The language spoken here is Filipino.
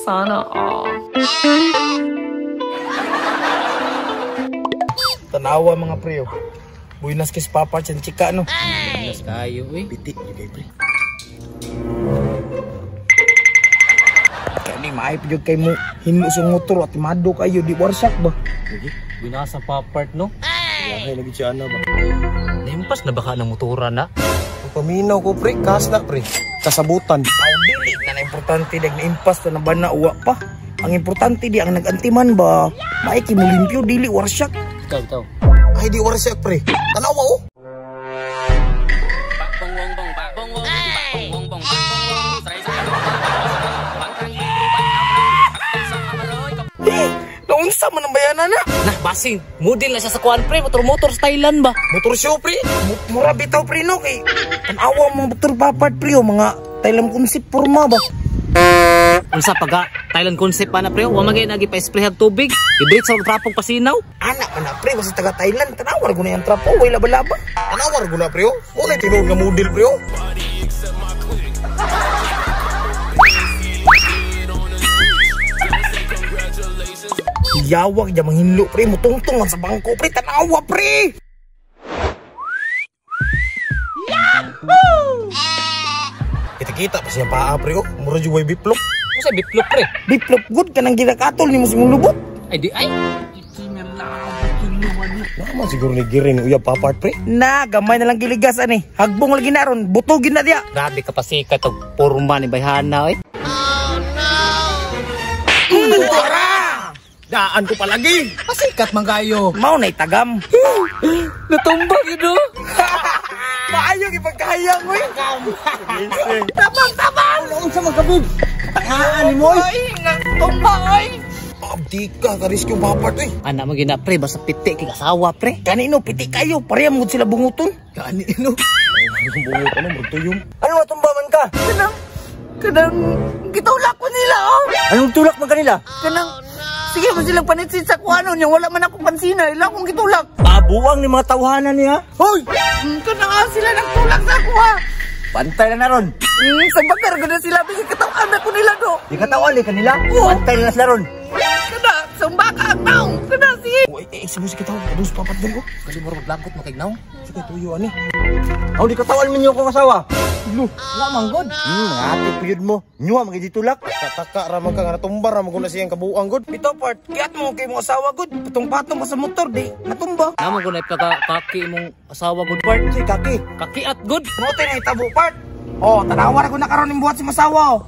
Sana all. Tanawa mga pre. Buinas kis papa chan chika no. Buinas kayo Piti gid pre. Kani maay pud kay mo hinlo sa motor at mado kayo di warsak ba. Binasa papart no. Yahay lagi si ana ba. Limpas na baka ng motora na. Paminaw ko pre, kas na pre. Kasabutan. Aw dili na importante dag na impas to na bana uwa pa. Ang importante di ang nagantiman ba. Maay kimulimpyo dili warsak. Ikaw. Ay di warsak pre. Tanawa oh. Naunsa man ang bayanan na? Nah, basing. Model na siya sa kuan pre, motor sa Thailand ba? Motor show pre. Mura bitaw pre no kay. Tanawa mga motor papad pre o mga Thailand concept forma ba. Unsa paga Thailand concept pa na pre, wa magay nagi pa spray hag tubig. Ibrit sa trapong pasinaw. Anak man na pre, basta taga Thailand. Tanawar ko na yung trapo, way laba-laba. Tanawar ko na pre o. Wala tinuod nga model pre o. Yawag dyan manghinlo pre, mutungtungan sa bangko pre, tanawa pre. Yahoo! Kita-kita pa siya paa pre o, mura juga biplop. Ano sa biplop pre? Biplop good ka nang ginakatol ni mo simong lubot. Ay di ay. Naman siguro ni giring uya papart pre. Na, gamay na lang giligasan eh. Hagbong lagi na ron, butugin na diya. Grabe ka pa sikat og porma ni Bayhana eh. Daan ko palagi. Pasikat man kayo. Mau na itagam. Natumbag yun oh. Maayong ipagkahayang mo eh. Tabang! Noon sa magkabig. Tangaan ni mo eh. Ay, natumba ay. Abdi ka, karis yung papart eh. Anak mo gina pre, basta piti kay kasawa pre. Kanino, piti kayo. Pareham mo sila bunguton. Kanino? Bungut, ano, magtuyong. Ano matumbaman ka? Kanang, gitulak ko nila oh. Anong tulak mo kanila? Sige mo silang panitsit sa kuano niya. Wala man akong pansina. Ila akong gitulak. Pabuang ni mga tawhanan niya. Hoy! Kana nga sila ng tulak sa kuha. Pantay na ron. Sa bakar ganda sila. Bisi katawan ako nila do. Di katawan ni kanila? Pantay na sila ron. Kada, sumbaka ang naong. Kada, sige. Sige kita. Adus papat din ko. Kasi mura maglangkot makignaw. Sige, tuyo ani. Aw, di katawan minyo akong asawa. Wala manggod. Ati puyod mo. Nyuwa magigitulak. Tataka ramang ka nga natumba. Ramang ko na siyang kabuang god. Bito part, kiyat mo kay mong asawa god. Patong-patong pa sa motor di. Natumba. Naman ko na kaki mong asawa good part. Si kaki. Kaki at good. Mote na itabo part. Oh, tanawar ko na karon ng buhat si masawa oh.